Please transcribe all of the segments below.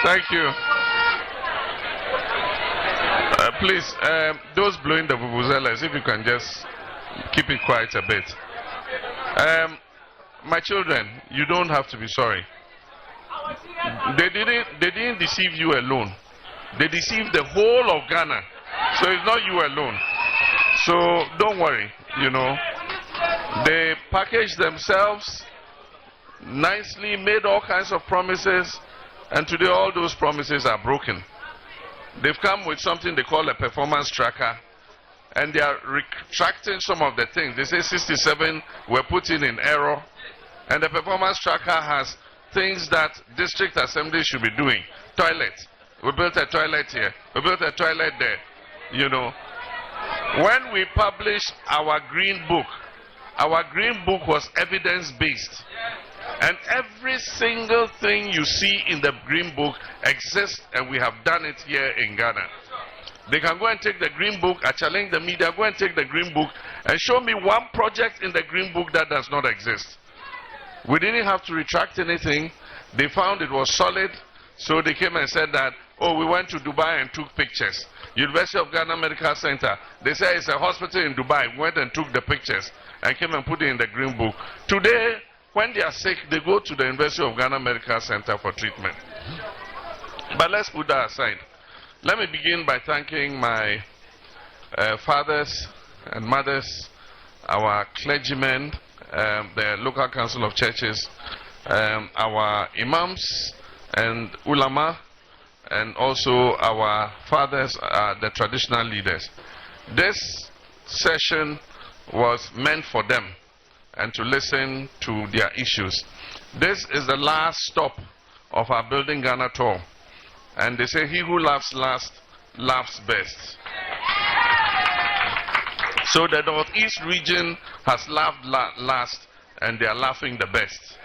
Thank you. Please, those blowing the vuvuzelas, if you can just keep it quiet a bit. My children, you don't have to be sorry. They didn't deceive you alone. They deceived the whole of Ghana. So it's not you alone. So don't worry, you know. They packaged themselves nicely, made all kinds of promises, and today all those promises are broken. They've come with something they call a performance tracker, and they are retracting some of the things. They say 67 were put in error, and the performance tracker has things that district assemblies should be doing. Toilet. We built a toilet here. We built a toilet there. You know. When we published our green book was evidence-based. And every single thing you see in the green book exists, and we have done it here in Ghana. They can go and take the green book. I challenge the media, go and take the green book and show me one project in the green book that does not exist. We didn't have to retract anything. They found it was solid, so they came and said that, oh, we went to Dubai and took pictures. University of Ghana Medical Center, they say it's a hospital in Dubai. We went and took the pictures and came and put it in the green book. Today, when they are sick, they go to the University of Ghana Medical Center for treatment. But let's put that aside. Let me begin by thanking my fathers and mothers, our clergymen, the local council of churches, our imams and ulama, and also our fathers, the traditional leaders. This session was meant for them and to listen to their issues. This is the last stop of our Building Ghana tour. And they say he who laughs last, laughs best. So the Northeast region has laughed last, and they are laughing the best.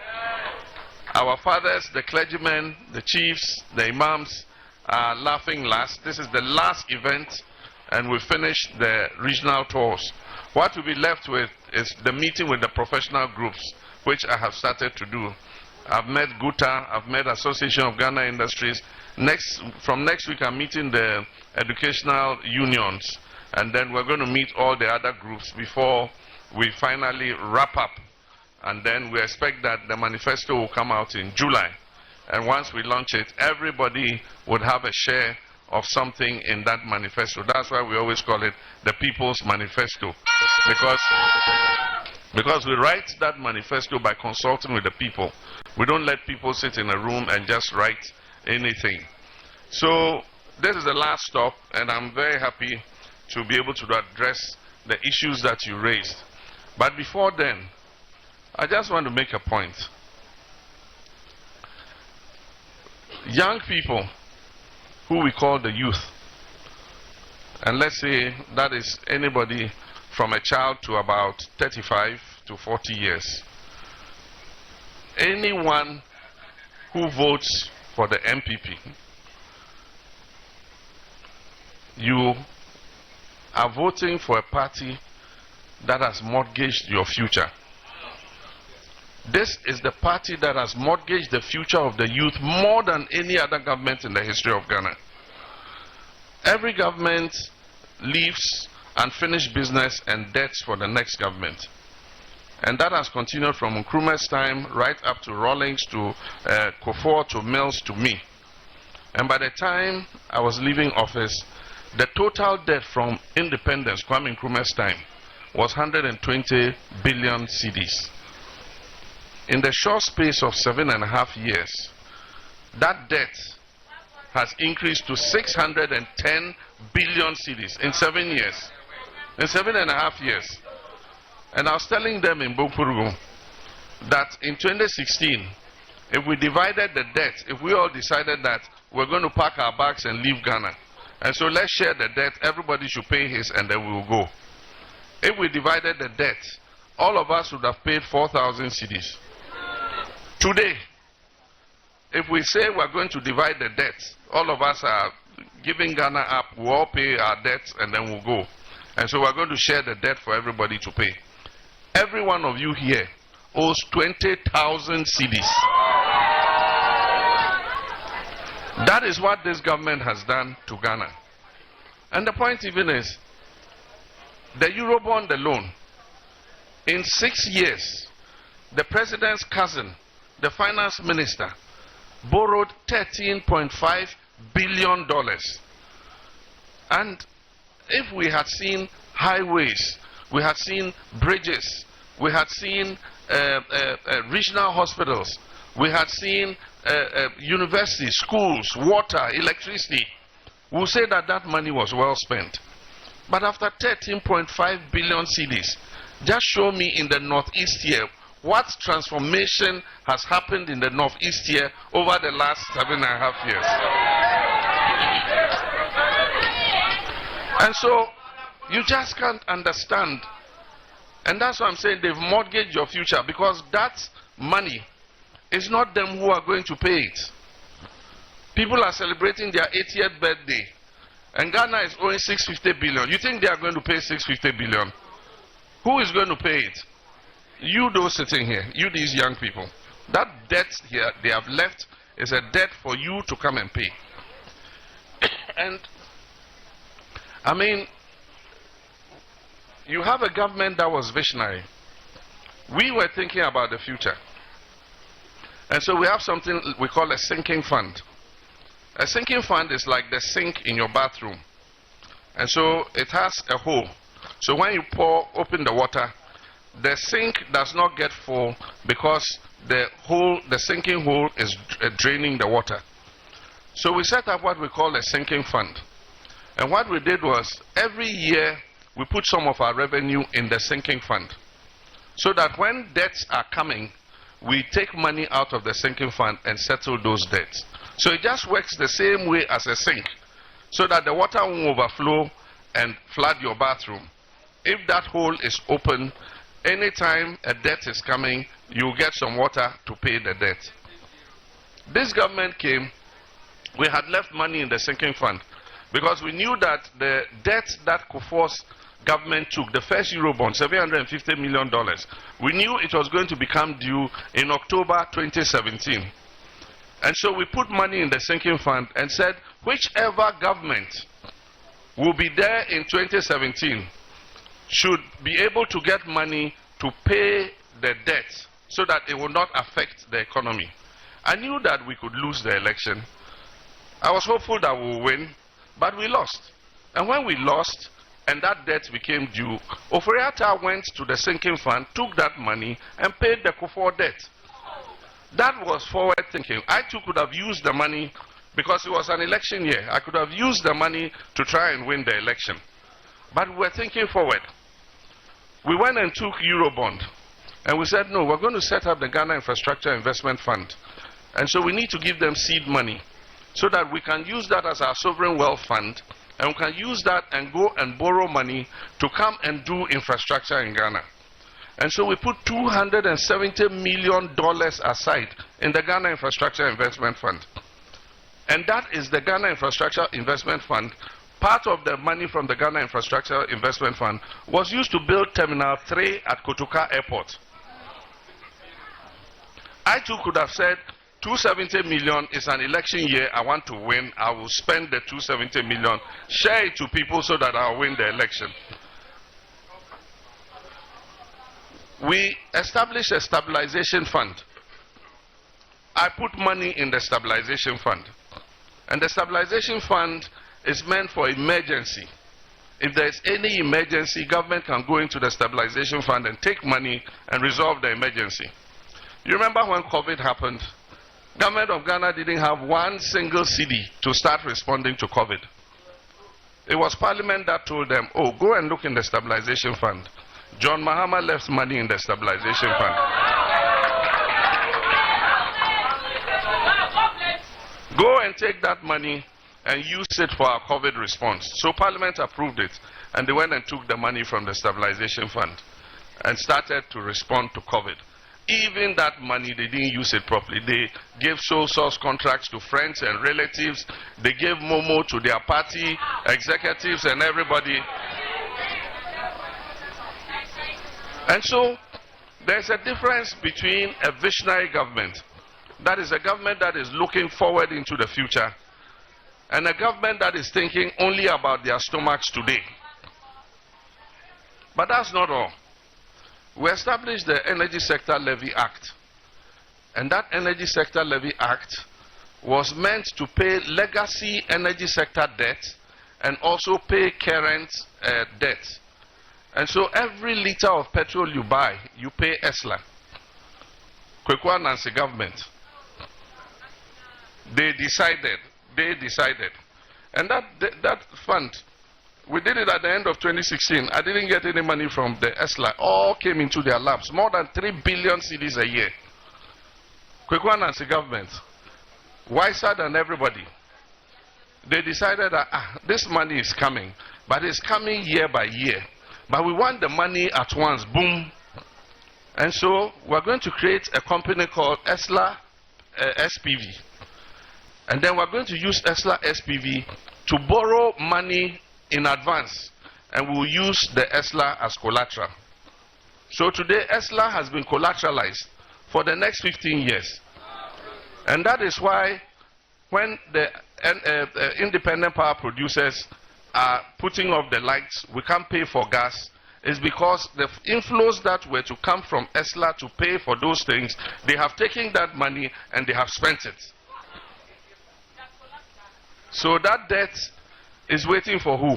Our fathers, the clergymen, the chiefs, the imams are laughing last. This is the last event, and we finish the regional tours. What we'll be left with is the meeting with the professional groups, which I have started to do. I've met GUTA, I've met Association of Ghana Industries. From next week, I'm meeting the educational unions, and then we're going to meet all the other groups before we finally wrap up. And then we expect that the manifesto will come out in July. And once we launch it, everybody would have a share of something in that manifesto. That's why we always call it the People's Manifesto. Because we write that manifesto by consulting with the people. We don't let people sit in a room and just write anything. So this is the last stop, and I'm very happy to be able to address the issues that you raised. But before then, I just want to make a point. Young people, who we call the youth, and let's say that is anybody from a child to about 35 to 40 years. Anyone who votes for the MPP, you are voting for a party that has mortgaged your future. This is the party that has mortgaged the future of the youth more than any other government in the history of Ghana. Every government leaves unfinished business and debts for the next government. And that has continued from Nkrumah's time right up to Rawlings to Kufuor to Mills to me. And by the time I was leaving office, the total debt from independence, Kwame Nkrumah's time, was 120 billion cedis. In the short space of 7.5 years, that debt has increased to 610 billion cedis in 7 years. In 7.5 years. And I was telling them in Bopurugu that in 2016, if we divided the debt, if we all decided that we're going to pack our bags and leave Ghana, and so let's share the debt, everybody should pay his, and then we will go. If we divided the debt, all of us would have paid 4,000 cedis. Today, if we say we're going to divide the debt, all of us are giving Ghana up, we'll all pay our debts, and then we'll go. And so we're going to share the debt for everybody to pay. Every one of you here owes 20,000 cedis. That is what this government has done to Ghana. And the point even is, the Eurobond alone, in 6 years, the president's cousin, the finance minister, borrowed $13.5 billion. And if we had seen highways, we had seen bridges, we had seen regional hospitals, we had seen universities, schools, water, electricity, we'll say that that money was well spent. But after 13.5 billion cedis, just show me in the Northeast here what transformation has happened in the Northeast here over the last 7.5 years. And so, you just can't understand. And that's why I'm saying they've mortgaged your future, because that money is not them who are going to pay it. People are celebrating their 80th birthday, and Ghana is owing 650 billion. You think they are going to pay 650 billion? Who is going to pay it? You those sitting here, you these young people. That debt here they have left is a debt for you to come and pay. And I mean, you have a government that was visionary. We were thinking about the future. And so we have something we call a sinking fund. A sinking fund is like the sink in your bathroom. And so it has a hole. So when you open the water, the sink does not get full because the sinking hole is draining the water. So we set up what we call a sinking fund. And what we did was, every year we put some of our revenue in the sinking fund, so that when debts are coming, we take money out of the sinking fund and settle those debts. So it just works the same way as a sink, so that the water won't overflow and flood your bathroom. If that hole is open, anytime a debt is coming, you get some water to pay the debt. This government came, we had left money in the sinking fund, because we knew that the debt that Kufuor's government took, the first Eurobond, $750 million, we knew it was going to become due in October 2017. And so we put money in the sinking fund and said, whichever government will be there in 2017 should be able to get money to pay the debt so that it will not affect the economy. I knew that we could lose the election. I was hopeful that we would win, but we lost. And when we lost and that debt became due, Ofori-Atta went to the sinking fund, took that money and paid the Kufuor debt. That was forward thinking. I too could have used the money, because it was an election year. I could have used the money to try and win the election. But we were thinking forward. We went and took Eurobond, and we said, no, we're going to set up the Ghana Infrastructure Investment Fund. And so we need to give them seed money, so that we can use that as our sovereign wealth fund, and we can use that and go and borrow money to come and do infrastructure in Ghana. And so we put $270 million aside in the Ghana Infrastructure Investment Fund. And that is the Ghana Infrastructure Investment Fund. Part of the money from the Ghana Infrastructure Investment Fund was used to build Terminal 3 at Kotoka Airport. I too could have said, 270 million is an election year, I want to win, I will spend the 270 million, share it to people so that I'll win the election. We established a stabilization fund. I put money in the stabilization fund. And the stabilization fund is meant for emergency. If there is any emergency, government can go into the stabilization fund and take money and resolve the emergency. You remember when COVID happened? Government of Ghana didn't have one single cedi to start responding to COVID. It was Parliament that told them, oh, go and look in the stabilization fund. John Mahama left money in the stabilization fund. Go and take that money and use it for our COVID response. So Parliament approved it, and they went and took the money from the stabilization fund and started to respond to COVID. Even that money, they didn't use it properly. They gave sole source contracts to friends and relatives. They gave Momo to their party executives and everybody. And so there's a difference between a visionary government, that is a government that is looking forward into the future, and a government that is thinking only about their stomachs today. But that's not all. We established the Energy Sector Levy Act. And that Energy Sector Levy Act was meant to pay legacy energy sector debt and also pay current debt. And so every liter of petrol you buy, you pay ESLA. Kwekwa Nancy government. They decided. And that fund, we did it at the end of 2016. I didn't get any money from the ESLA. All came into their laps. More than 3 billion cedis a year. Kwekwa Nancy government, wiser than everybody, they decided that this money is coming, but it's coming year by year. But we want the money at once, boom. And so we're going to create a company called ESLA SPV. And then we're going to use ESLA SPV to borrow money in advance. And we'll use the ESLA as collateral. So today, ESLA has been collateralized for the next 15 years. And that is why when the independent power producers are putting off the lights, we can't pay for gas, is because the inflows that were to come from ESLA to pay for those things, they have taken that money and they have spent it. So that debt is waiting for who?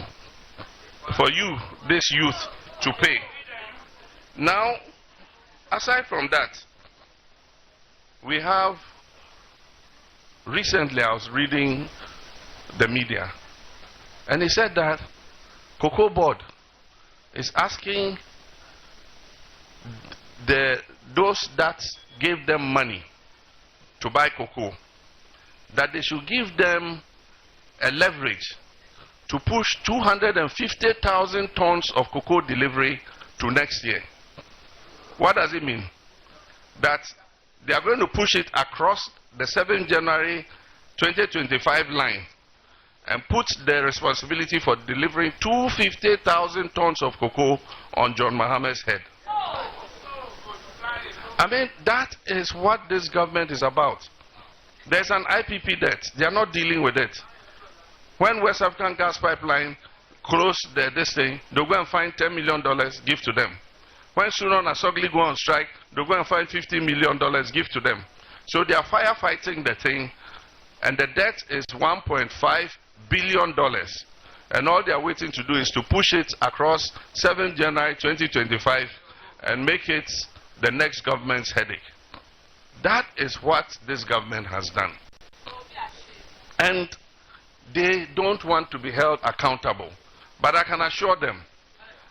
For you, this youth, to pay. Now, aside from that, we have, recently I was reading the media, and he said that Cocoa Board is asking those that gave them money to buy cocoa, that they should give them a leverage to push 250,000 tons of cocoa delivery to next year. What does it mean? That they are going to push it across the 7th January 2025 line and put the responsibility for delivering 250,000 tons of cocoa on John Mahama's head. I mean, that is what this government is about. There's an IPP debt. They are not dealing with it. When West African Gas Pipeline closed this thing, they'll go and find $10 million, give to them. When Sunon and Sogli go on strike, they'll go and find $50 million, give to them. So they are firefighting the thing, and the debt is $1.5 billion. And all they are waiting to do is to push it across 7th January 2025 and make it the next government's headache. That is what this government has done. And they don't want to be held accountable. But I can assure them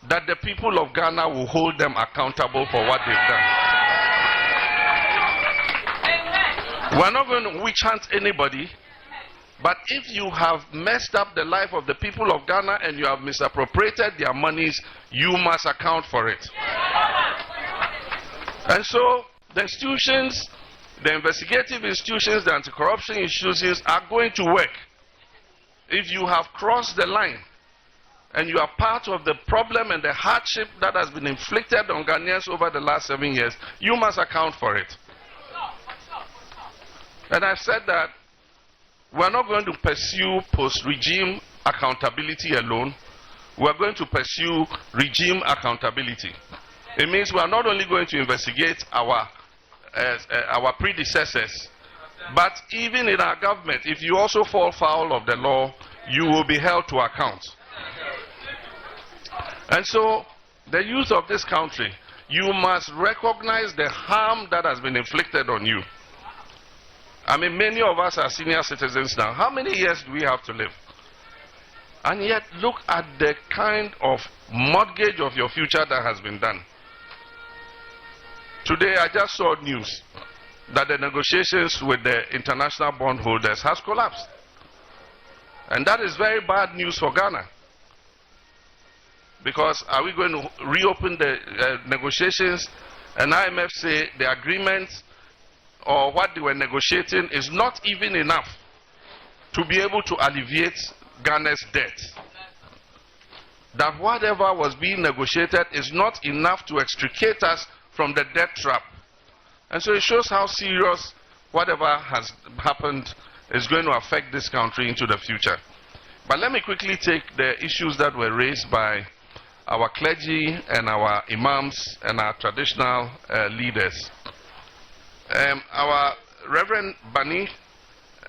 that the people of Ghana will hold them accountable for what they've done. We're not going to witch hunt anybody, but if you have messed up the life of the people of Ghana and you have misappropriated their monies, you must account for it. And so the institutions, the investigative institutions, the anti-corruption institutions are going to work. If you have crossed the line and you are part of the problem and the hardship that has been inflicted on Ghanaians over the last 7 years, you must account for it. And I've said that we're not going to pursue post-regime accountability alone. We're going to pursue regime accountability. It means we're not only going to investigate our predecessors, but even in our government, if you also fall foul of the law, you will be held to account. And so, the youth of this country, you must recognize the harm that has been inflicted on you. I mean, many of us are senior citizens now. How many years do we have to live? And yet, look at the kind of mortgage of your future that has been done. Today, I just saw news that the negotiations with the international bondholders has collapsed. And that is very bad news for Ghana. Because are we going to reopen the negotiations, and IMF say the agreement or what they were negotiating is not even enough to be able to alleviate Ghana's debt? That whatever was being negotiated is not enough to extricate us from the debt trap. And so it shows how serious whatever has happened is going to affect this country into the future. But let me quickly take the issues that were raised by our clergy and our imams and our traditional leaders. Our Reverend Bani,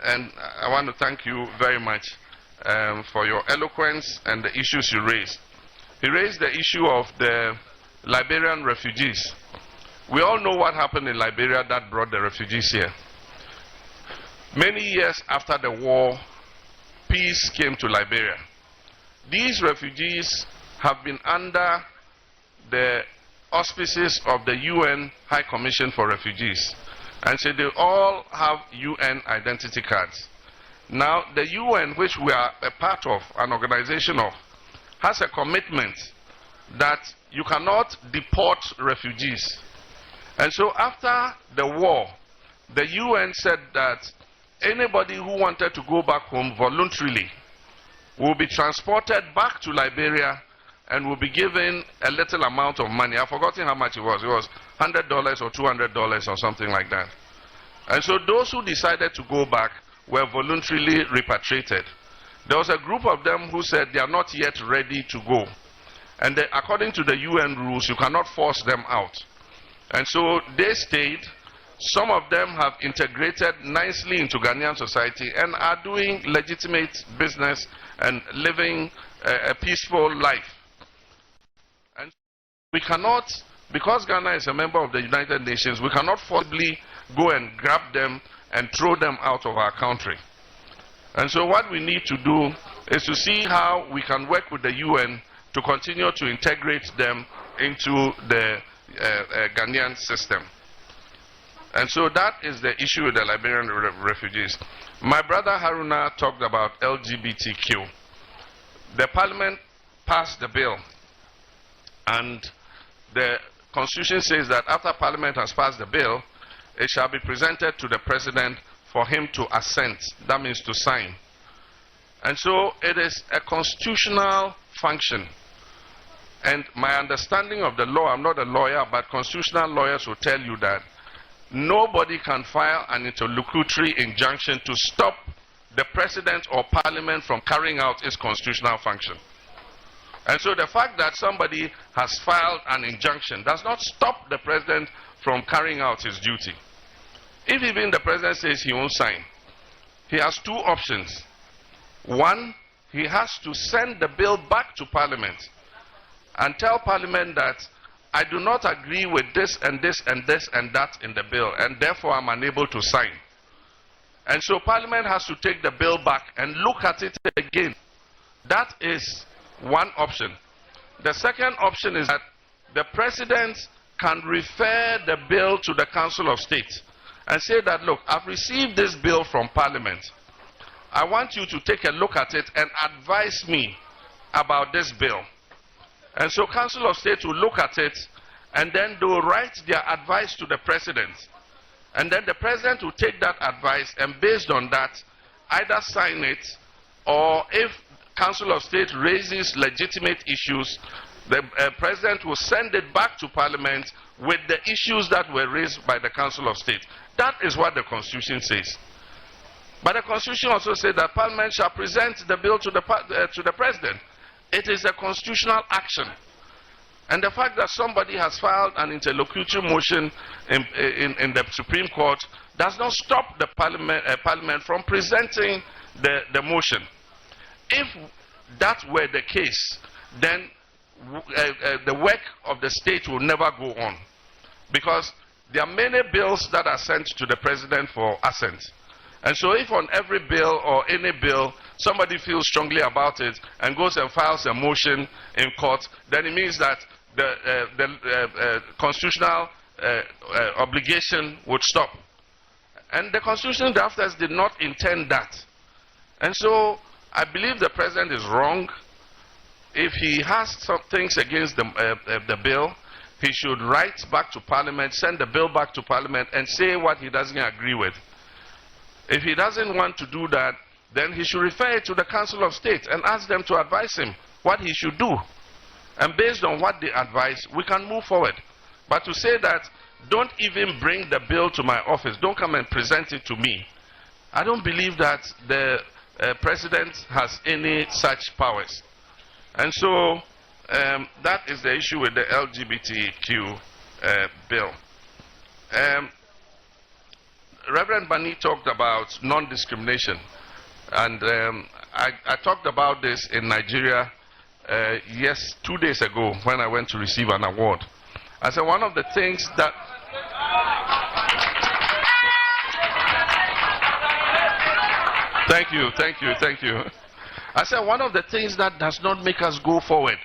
and I want to thank you very much for your eloquence and the issues you raised. He raised the issue of the Liberian refugees. We all know what happened in Liberia that brought the refugees here. Many years after the war, peace came to Liberia. These refugees have been under the auspices of the UN High Commission for Refugees. And so they all have UN identity cards. Now, the UN, which we are a part of, an organization of, has a commitment that you cannot deport refugees. And so after the war, the UN said that anybody who wanted to go back home voluntarily will be transported back to Liberia and will be given a little amount of money. I've forgotten how much it was. It was $100 or $200 or something like that. And so those who decided to go back were voluntarily repatriated. There was a group of them who said they are not yet ready to go. And according to the UN rules, you cannot force them out. And so they stayed. Some of them have integrated nicely into Ghanaian society and are doing legitimate business and living a peaceful life. And we cannot, because Ghana is a member of the United Nations, we cannot forcibly go and grab them and throw them out of our country. And so what we need to do is to see how we can work with the UN to continue to integrate them into the Ghanaian system. And so that is the issue with the Liberian refugees. My brother Haruna talked about LGBTQ. The parliament passed the bill, and the constitution says that after parliament has passed the bill, it shall be presented to the president for him to assent. That means to sign. And so it is a constitutional function. And my understanding of the law, I'm not a lawyer, but constitutional lawyers will tell you that nobody can file an interlocutory injunction to stop the president or parliament from carrying out its constitutional function. And so the fact that somebody has filed an injunction does not stop the president from carrying out his duty. If even the president says he won't sign, he has two options. One, he has to send the bill back to parliament and tell parliament that I do not agree with this and this and this and that in the bill, and therefore I'm unable to sign. And so parliament has to take the bill back and look at it again. That is one option. The second option is that the president can refer the bill to the Council of State and say that, look, I've received this bill from parliament. I want you to take a look at it and advise me about this bill. And so Council of State will look at it, and then they will write their advice to the president. And then the president will take that advice, and based on that, either sign it, or if Council of State raises legitimate issues, the president will send it back to parliament with the issues that were raised by the Council of State. That is what the Constitution says. But the Constitution also says that parliament shall present the bill to the president. It is a constitutional action. And the fact that somebody has filed an interlocutory motion in the Supreme Court does not stop the parliament from presenting the motion. If that were the case, then the work of the state will never go on. Because there are many bills that are sent to the president for assent. And so if on every bill or any bill, somebody feels strongly about it and goes and files a motion in court, then it means that the constitutional obligation would stop. And the constitutional drafters did not intend that. And so I believe the president is wrong. If he has some things against the bill, he should write back to parliament, send the bill back to parliament, and say what he doesn't agree with. If he doesn't want to do that, then he should refer it to the Council of State and ask them to advise him what he should do. And based on what they advise, we can move forward. But to say that, don't even bring the bill to my office, don't come and present it to me, I don't believe that the president has any such powers. And so that is the issue with the LGBTQ bill. Reverend Bani talked about non-discrimination. And I talked about this in Nigeria 2 days ago when I went to receive an award. I said one of the things that Thank you. I said one of the things that does not make us go forward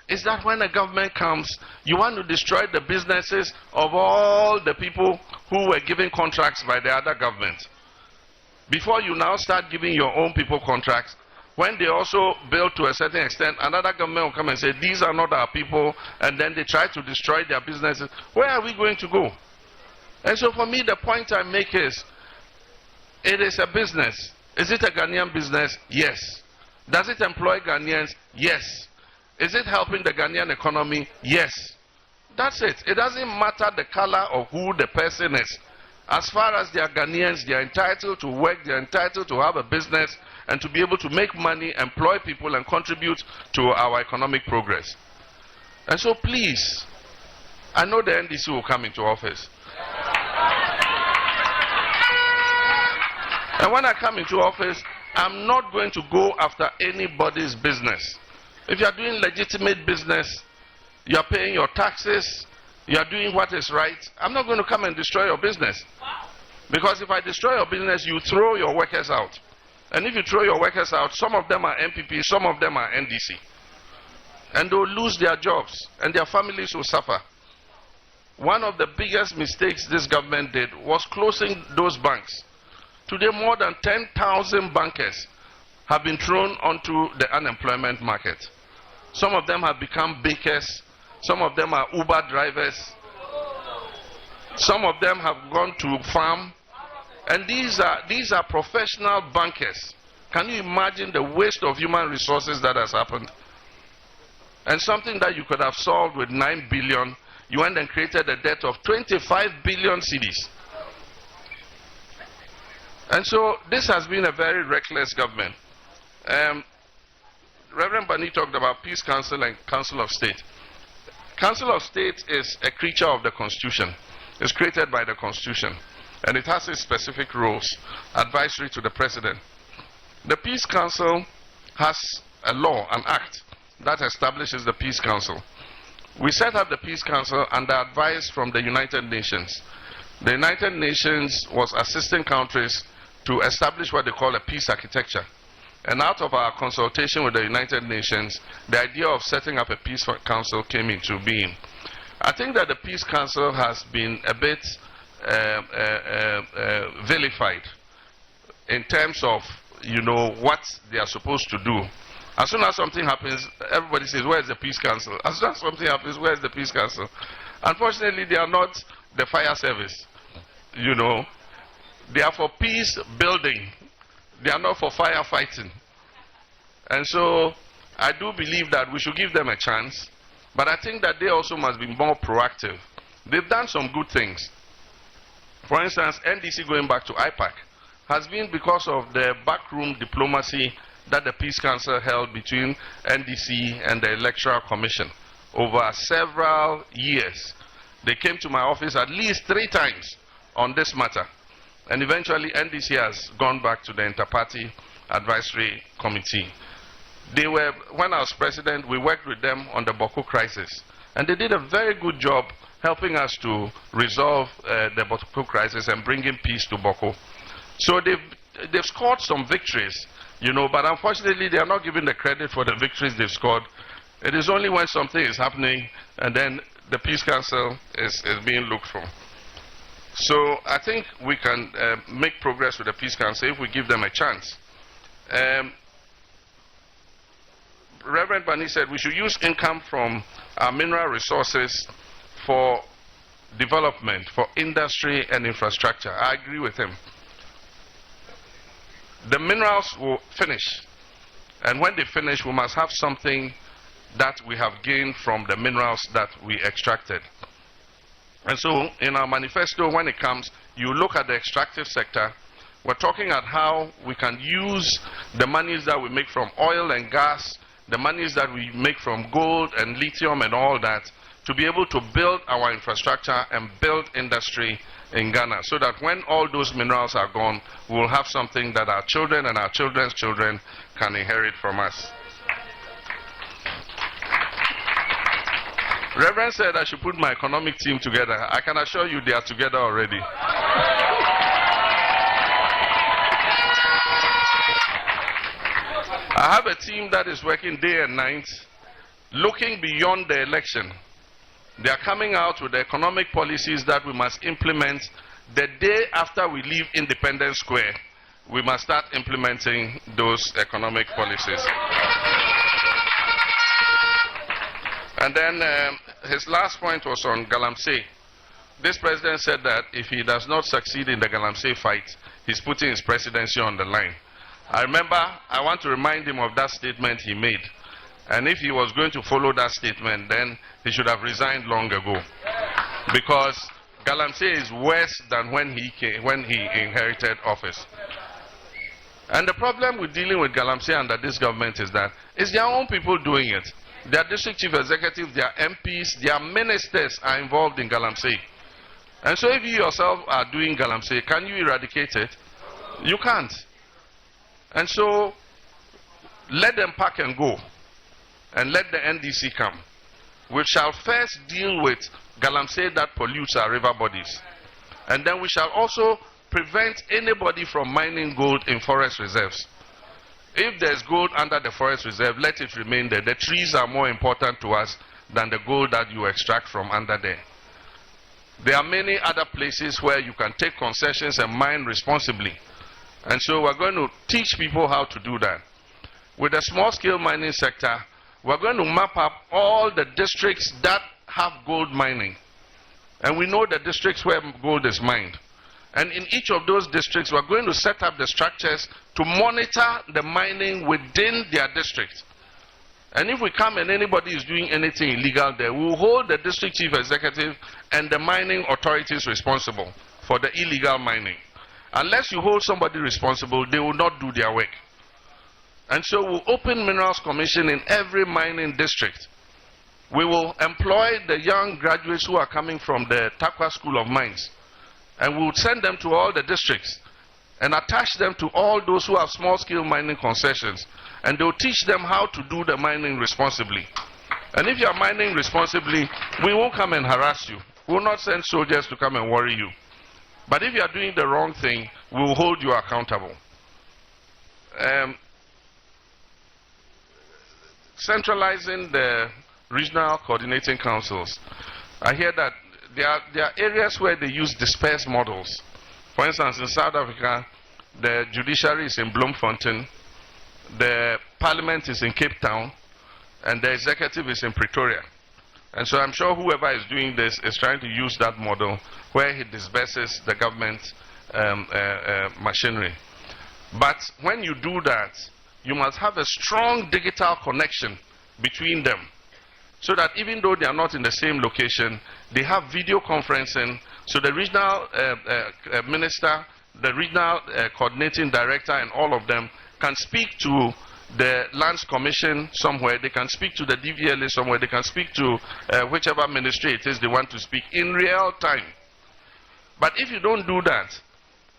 is that when a government comes, you want to destroy the businesses of all the people who were given contracts by the other government. Before you now start giving your own people contracts, when they also build to a certain extent, another government will come and say, these are not our people, and then they try to destroy their businesses. Where are we going to go? And so for me, the point I make is, it is a business. Is it a Ghanaian business? Yes. Does it employ Ghanaians? Yes. Is it helping the Ghanaian economy? Yes. That's it. It doesn't matter the color of who the person is. As far as they are Ghanaians, they are entitled to work, they are entitled to have a business and to be able to make money, employ people, and contribute to our economic progress. And so please, I know the NDC will come into office. And when I come into office, I'm not going to go after anybody's business. If you are doing legitimate business, you are paying your taxes, you are doing what is right, I'm not going to come and destroy your business. Because if I destroy your business, you throw your workers out. And if you throw your workers out, some of them are MPP, some of them are NDC. And they'll lose their jobs, and their families will suffer. One of the biggest mistakes this government did was closing those banks. Today, more than 10,000 bankers have been thrown onto the unemployment market. Some of them have become bakers. Some of them are Uber drivers. Some of them have gone to farm. And these are professional bankers. Can you imagine the waste of human resources that has happened? And something that you could have solved with 9 billion, you went and created a debt of 25 billion cedis. And so this has been a very reckless government. Reverend Bani talked about Peace Council and Council of State. Council of State is a creature of the Constitution. It's created by the Constitution. And it has its specific roles, advisory to the President. The Peace Council has a law, an act, that establishes the Peace Council. We set up the Peace Council under advice from the United Nations. The United Nations was assisting countries to establish what they call a peace architecture. And out of our consultation with the United Nations, the idea of setting up a peace council came into being. I think that the Peace Council has been a bit vilified in terms of, what they are supposed to do. As soon as something happens, everybody says, where's the Peace Council? As soon as something happens, where's the Peace Council? Unfortunately, they are not the fire service. They are for peace building. They are not for firefighting. And so I do believe that we should give them a chance. But I think that they also must be more proactive. They've done some good things. For instance, NDC going back to IPAC has been because of the backroom diplomacy that the Peace Council held between NDC and the Electoral Commission over several years. They came to my office at least 3 times on this matter. And eventually NDC has gone back to the Inter-Party Advisory Committee. When I was president, we worked with them on the Boko crisis. And they did a very good job helping us to resolve the Boko crisis and bringing peace to Boko. So they've scored some victories, but unfortunately they are not given the credit for the victories they've scored. It is only when something is happening and then the Peace Council is being looked for. So I think we can make progress with the Peace Council if we give them a chance. Reverend Bani said we should use income from our mineral resources for development, for industry and infrastructure. I agree with him. The minerals will finish. And when they finish, we must have something that we have gained from the minerals that we extracted. And so in our manifesto, when it comes, you look at the extractive sector. We're talking at how we can use the monies that we make from oil and gas, the monies that we make from gold and lithium and all that, to be able to build our infrastructure and build industry in Ghana, so that when all those minerals are gone, we'll have something that our children and our children's children can inherit from us. Reverend said I should put my economic team together. I can assure you they are together already. I have a team that is working day and night, looking beyond the election. They are coming out with the economic policies that we must implement the day after we leave Independence Square. We must start implementing those economic policies. And then his last point was on Galamsey. This president said that if he does not succeed in the Galamsey fight, he's putting his presidency on the line. I want to remind him of that statement he made. And if he was going to follow that statement, then he should have resigned long ago. Because Galamsey is worse than when he inherited office. And the problem with dealing with Galamsey under this government is that it's their own people doing it. Their district chief executives, their MPs, their ministers are involved in Galamsey. And so if you yourself are doing Galamsey, can you eradicate it? You can't. And so let them pack and go. And let the NDC come. We shall first deal with Galamsey that pollutes our river bodies. And then we shall also prevent anybody from mining gold in forest reserves. If there's gold under the forest reserve, let it remain there. The trees are more important to us than the gold that you extract from under there. There are many other places where you can take concessions and mine responsibly. And so we're going to teach people how to do that. With the small-scale mining sector, we're going to map up all the districts that have gold mining. And we know the districts where gold is mined. And in each of those districts, we're going to set up the structures to monitor the mining within their district. And if we come and anybody is doing anything illegal there, we will hold the district chief executive and the mining authorities responsible for the illegal mining. Unless you hold somebody responsible, they will not do their work. And so we'll open Minerals Commission in every mining district. We will employ the young graduates who are coming from the Takwa School of Mines. And we'll send them to all the districts and attach them to all those who have small-scale mining concessions. And they'll teach them how to do the mining responsibly. And if you are mining responsibly, we won't come and harass you. We will not send soldiers to come and worry you. But if you are doing the wrong thing, we will hold you accountable. Centralizing the regional coordinating councils. I hear that there are areas where they use dispersed models. For instance, in South Africa, the judiciary is in Bloemfontein, the parliament is in Cape Town, and the executive is in Pretoria. And so I'm sure whoever is doing this is trying to use that model where he disperses the government machinery. But when you do that, you must have a strong digital connection between them, so that even though they are not in the same location, they have video conferencing, so the regional minister, the regional coordinating director, and all of them can speak to the Lands Commission somewhere, they can speak to the DVLA somewhere, they can speak to whichever ministry it is they want to speak in real time. But if you don't do that,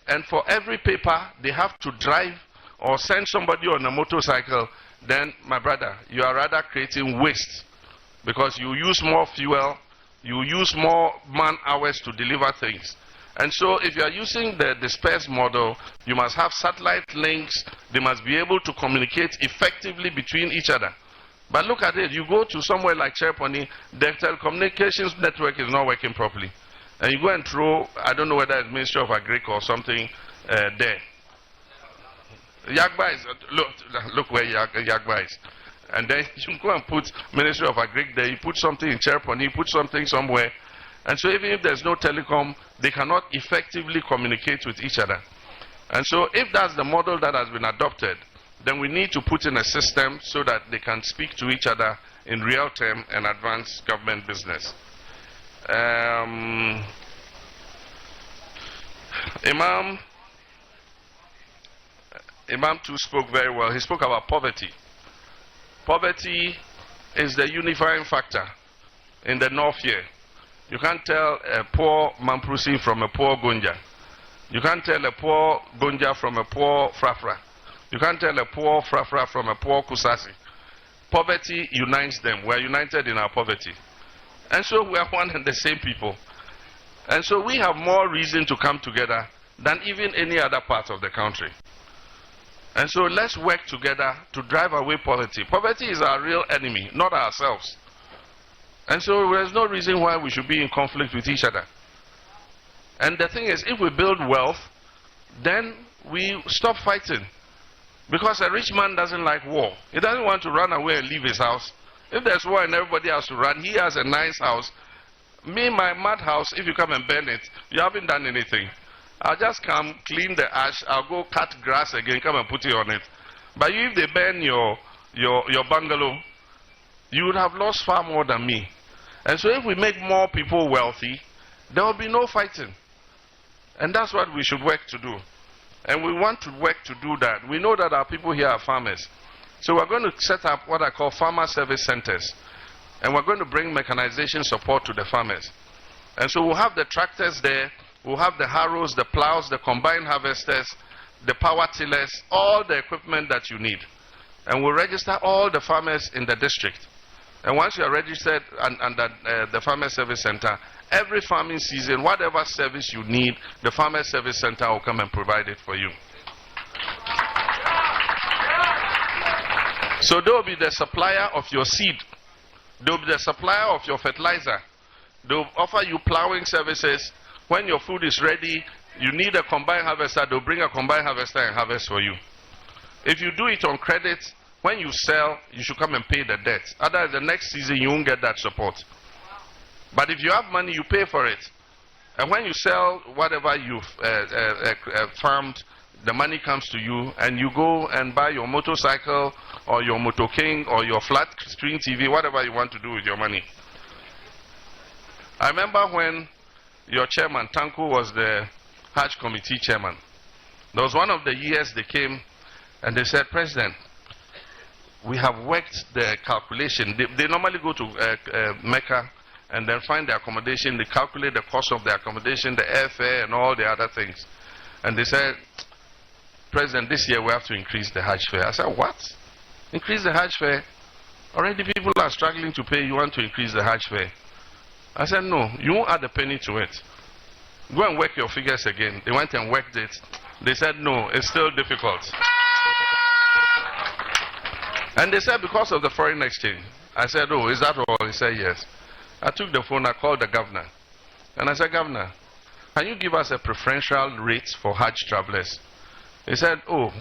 and for every paper they have to drive or send somebody on a motorcycle, then, my brother, you are rather creating waste, because you use more fuel, you use more man hours to deliver things. And so if you are using the dispersed model, you must have satellite links. They must be able to communicate effectively between each other. But look at it. You go to somewhere like Cherponi, the telecommunications network is not working properly. And you go and throw, I don't know whether it's Ministry of Agriculture or something there. Yagba is, look where Yagba is. And then you go and put Ministry of Agriculture there, you put something in Cherponi, you put something somewhere. And so even if there's no telecom, they cannot effectively communicate with each other. And so if that's the model that has been adopted, then we need to put in a system so that they can speak to each other in real time and advance government business. Imam Imam too spoke very well. He spoke about poverty. Poverty is the unifying factor in the north here. You can't tell a poor Mamprusi from a poor Gonja. You can't tell a poor Gonja from a poor Frafra. You can't tell a poor Frafra from a poor Kusasi. Poverty unites them. We are united in our poverty. And so we are one and the same people. And so we have more reason to come together than even any other part of the country. And so let's work together to drive away poverty. Poverty is our real enemy, not ourselves. And so there's no reason why we should be in conflict with each other. And the thing is, if we build wealth, then we stop fighting. Because a rich man doesn't like war. He doesn't want to run away and leave his house. If there's war and everybody has to run, he has a nice house. Me, my mad house, if you come and burn it, you haven't done anything. I'll just come, clean the ash, I'll go cut grass again, come and put it on it. But if they burn your bungalow, you would have lost far more than me. And so if we make more people wealthy, there will be no fighting. And that's what we should work to do. And we want to work to do that. We know that our people here are farmers. So we're going to set up what I call farmer service centers. And we're going to bring mechanization support to the farmers. And so we'll have the tractors there, we'll have the harrows, the plows, the combine harvesters, the power tillers, all the equipment that you need. And we'll register all the farmers in the district. And once you are registered under the Farmer Service Center, every farming season, whatever service you need, the Farmer Service Center will come and provide it for you. So they will be the supplier of your seed. They will be the supplier of your fertilizer. They will offer you plowing services. When your food is ready, you need a combine harvester, they'll bring a combine harvester and harvest for you. If you do it on credit, when you sell, you should come and pay the debt. Otherwise, the next season, you won't get that support. But if you have money, you pay for it. And when you sell whatever you've farmed, the money comes to you, and you go and buy your motorcycle, or your Motor King, or your flat screen TV, whatever you want to do with your money. I remember when your chairman, Tanku, was the Hajj Committee chairman. There was one of the years they came, and they said, President, we have worked the calculation. They normally go to Mecca and then find the accommodation. They calculate the cost of the accommodation, the airfare, and all the other things. And they said, President, this year we have to increase the Hajj fare. I said, what? Increase the Hajj fare? Already people are struggling to pay. You want to increase the Hajj fare? I said, no, you won't add a penny to it. Go and work your figures again. They went and worked it. They said, no, it's still difficult. And they said, because of the foreign exchange. I said, oh, is that all? He said, yes. I took the phone, I called the governor. And I said, Governor, can you give us a preferential rate for Hajj travelers? He said, oh,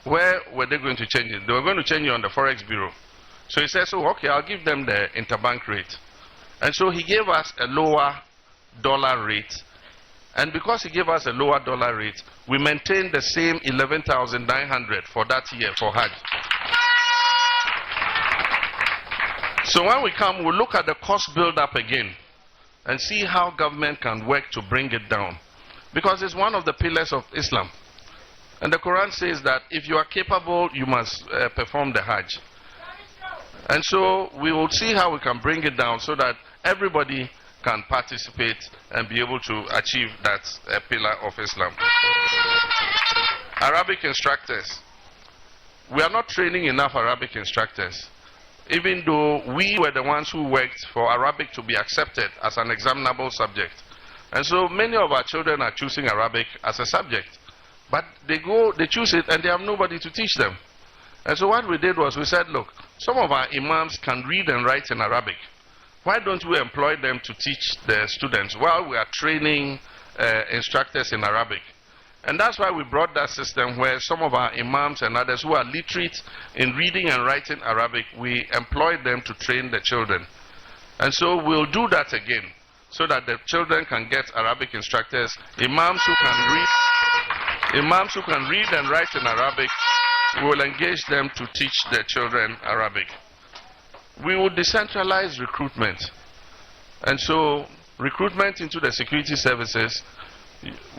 where were they going to change it? They were going to change it on the Forex Bureau. So he said, so okay, I'll give them the interbank rate. And so he gave us a lower dollar rate. And because he gave us a lower dollar rate, we maintained the same 11,900 for that year for Hajj. So when we come, we'll look at the cost build-up again and see how government can work to bring it down. Because it's one of the pillars of Islam. And the Quran says that if you are capable, you must perform the Hajj. And so we will see how we can bring it down so that everybody can participate and be able to achieve that pillar of Islam. Arabic instructors. We are not training enough Arabic instructors. Even though we were the ones who worked for Arabic to be accepted as an examinable subject. And so many of our children are choosing Arabic as a subject. But they choose it and they have nobody to teach them. And so what we did was we said, look, some of our Imams can read and write in Arabic. Why don't we employ them to teach the students while we are training instructors in Arabic? And that's why we brought that system where some of our Imams and others who are literate in reading and writing Arabic, we employed them to train the children. And so we'll do that again so that the children can get Arabic instructors, Imams who can read and write in Arabic. We will engage them to teach the children Arabic. We will decentralize recruitment. And so recruitment into the security services,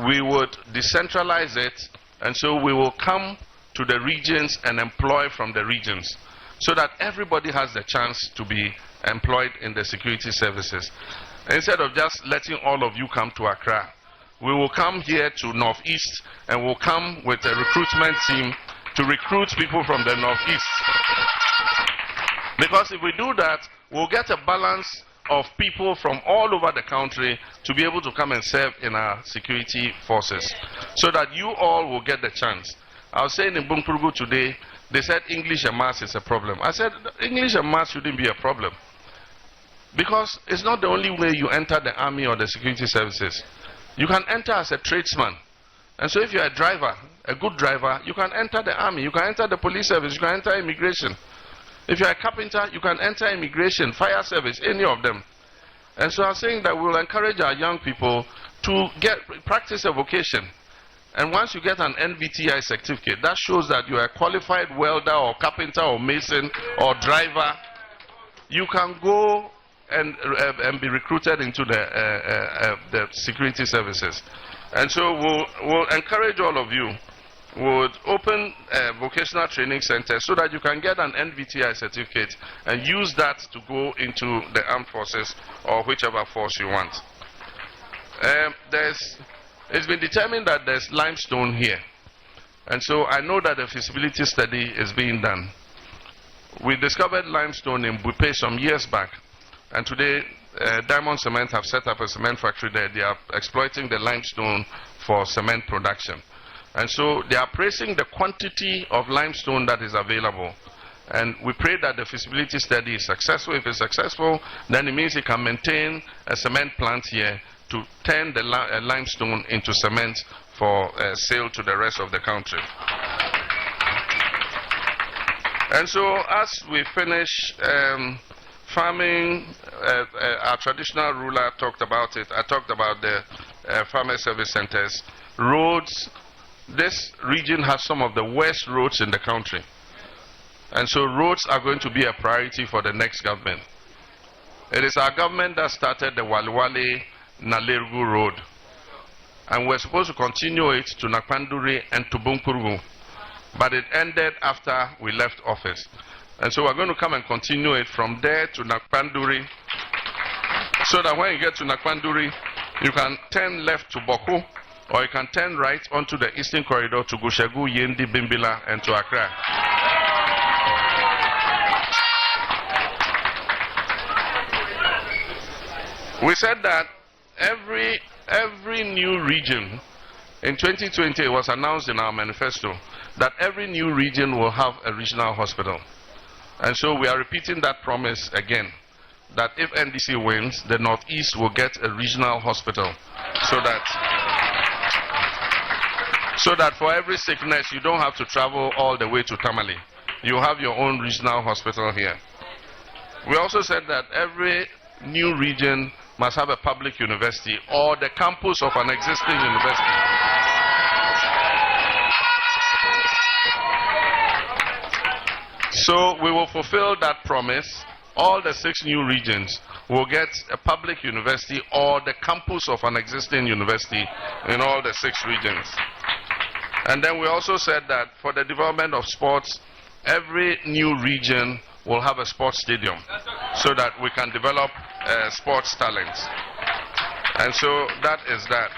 we would decentralize it, and so we will come to the regions and employ from the regions, so that everybody has the chance to be employed in the security services. Instead of just letting all of you come to Accra, we will come here to Northeast and we'll come with a recruitment team to recruit people from the Northeast. Because if we do that, we'll get a balance of people from all over the country to be able to come and serve in our security forces, so that you all will get the chance. I was saying in Bumpurgu today, they said English and maths is a problem. I said English and maths shouldn't be a problem, because it's not the only way you enter the army or the security services. You can enter as a tradesman. And so if you're a driver, a good driver, you can enter the army, you can enter the police service, you can enter immigration. If you're a carpenter, you can enter immigration, fire service, any of them. And so I'm saying that we'll encourage our young people to practice a vocation. And once you get an NVTI certificate, that shows that you are a qualified welder or carpenter or mason or driver, you can go and be recruited into the security services. And so we'll encourage all of you, would open vocational training centers so that you can get an NVTI certificate and use that to go into the armed forces or whichever force you want. It's been determined that there's limestone here. And so I know that a feasibility study is being done. We discovered limestone in Bupe some years back. And today, Diamond Cement have set up a cement factory there. They are exploiting the limestone for cement production. And so they are praising the quantity of limestone that is available. And we pray that the feasibility study is successful. If it's successful, then it means it can maintain a cement plant here to turn the limestone into cement for sale to the rest of the country. And so as we finish farming, our traditional ruler talked about it. I talked about the farmer service centers. Roads, this region has some of the worst roads in the country. And so roads are going to be a priority for the next government. It is our government that started the Waliwale Nalergu Road. And we're supposed to continue it to Nakpanduri and to Bumpurgu. But it ended after we left office. And so we're going to come and continue it from there to Nakpanduri, so that when you get to Nakpanduri, you can turn left to Boku, or you can turn right onto the Eastern Corridor to Gushegu, Yendi, Bimbila, and to Accra. We said that every new region, in 2020 it was announced in our manifesto, that every new region will have a regional hospital. And so we are repeating that promise again, that if NDC wins, the Northeast will get a regional hospital, so that for every sickness you don't have to travel all the way to Tamale. You have your own regional hospital here. We also said that every new region must have a public university or the campus of an existing university. So we will fulfill that promise. All the 6 new regions will get a public university or the campus of an existing university in all the 6 regions. And then we also said that for the development of sports, every new region will have a sports stadium so that we can develop sports talents. And so that is that.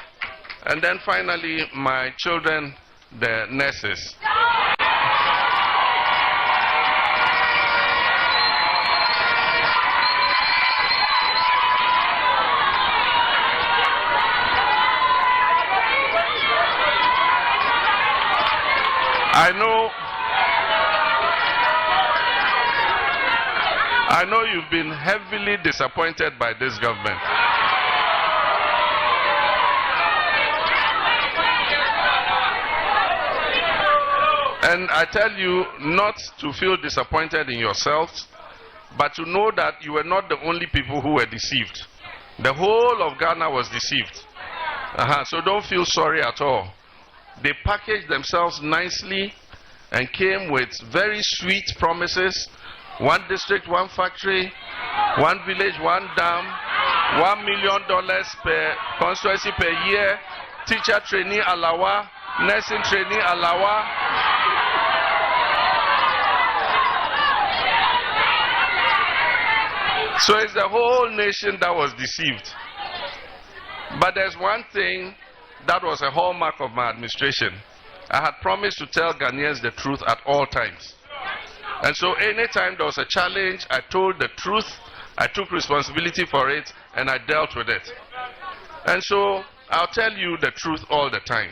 And then finally, my children, the nurses. I know you've been heavily disappointed by this government. And I tell you not to feel disappointed in yourselves, but to know that you were not the only people who were deceived. The whole of Ghana was deceived. So don't feel sorry at all. They packaged themselves nicely and came with very sweet promises. 1 district, 1 factory, 1 village, 1 dam, $1 million per constituency per year, teacher trainee alawa, nursing trainee alawa. So it's the whole nation that was deceived. But there's one thing that was a hallmark of my administration. I had promised to tell Ghanaians the truth at all times. And so anytime there was a challenge, I told the truth, I took responsibility for it, and I dealt with it. And so I'll tell you the truth all the time.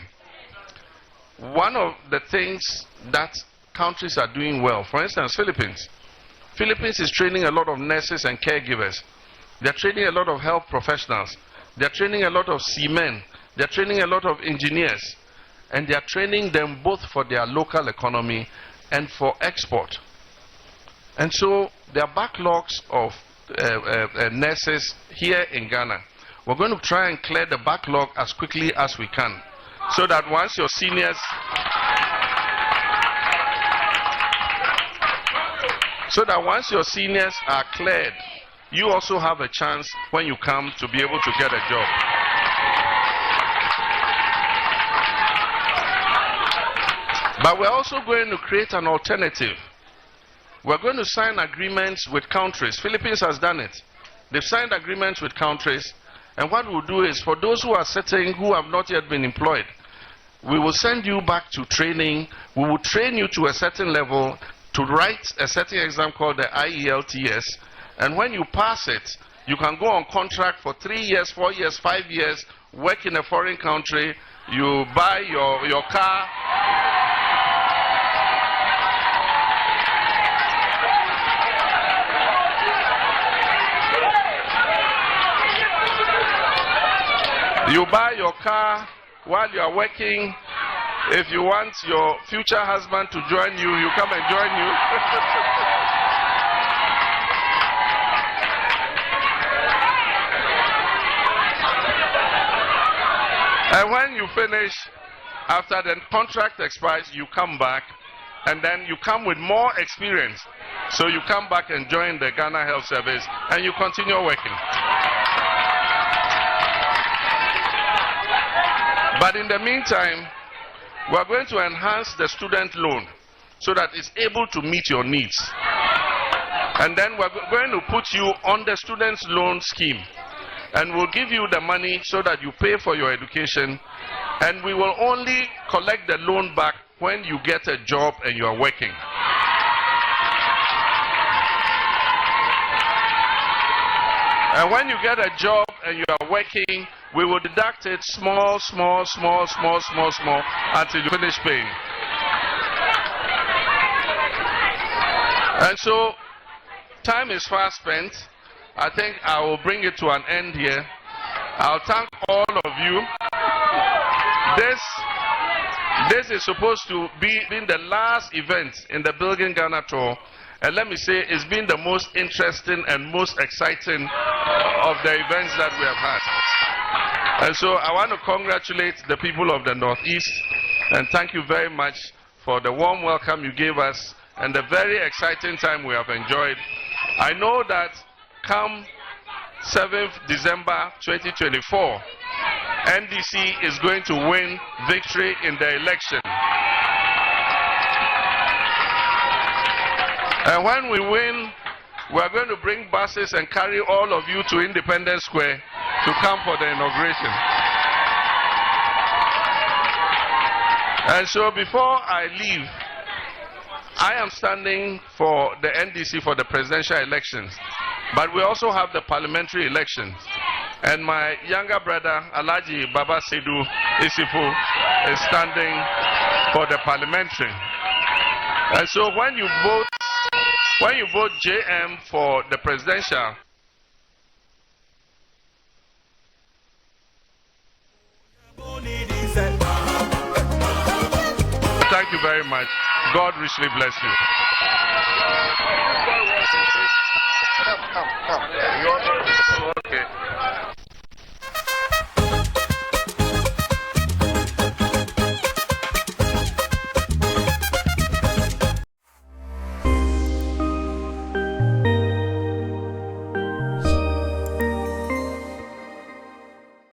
One of the things that countries are doing well, for instance, Philippines. Philippines is training a lot of nurses and caregivers. They're training a lot of health professionals. They're training a lot of seamen. They're training a lot of engineers. And they're training them both for their local economy and for export. And so there are backlogs of nurses here in Ghana. We're going to try and clear the backlog as quickly as we can, so that once your seniors are cleared, you also have a chance when you come to be able to get a job. But we're also going to create an alternative. We're going to sign agreements with countries. Philippines has done it. They've signed agreements with countries. And what we'll do is, for those who are sitting, who have not yet been employed, we will send you back to training. We will train you to a certain level to write a certain exam called the IELTS. And when you pass it, you can go on contract for 3 years, 4 years, 5 years, work in a foreign country. You buy your car. You buy your car while you are working. If you want your future husband to join you, you come and join you. And when you finish, after the contract expires, you come back, and then you come with more experience. So you come back and join the Ghana Health Service, and you continue working. But in the meantime, we are going to enhance the student loan so that it's able to meet your needs. And then we're going to put you on the student's loan scheme. And we'll give you the money so that you pay for your education. And we will only collect the loan back when you get a job and you are working. And when you get a job and you are working, we will deduct it small, until you finish paying. And so, time is fast spent. I think I will bring it to an end here. I'll thank all of you. This is supposed to be the last event in the Building Ghana tour. And let me say, it's been the most interesting and most exciting of the events that we have had. And so I want to congratulate the people of the Northeast and thank you very much for the warm welcome you gave us and the very exciting time we have enjoyed. I know that come 7th December 2024, NDC is going to win victory in the election. And when we win, we are going to bring buses and carry all of you to Independence Square to come for the inauguration. And so before I leave, I am standing for the NDC for the presidential elections, but we also have the parliamentary elections. And my younger brother, Alhaji Baba Sedu Isifu, is standing for the parliamentary. And so when you vote JM for the presidential, thank you very much. God richly bless you. Come. Okay.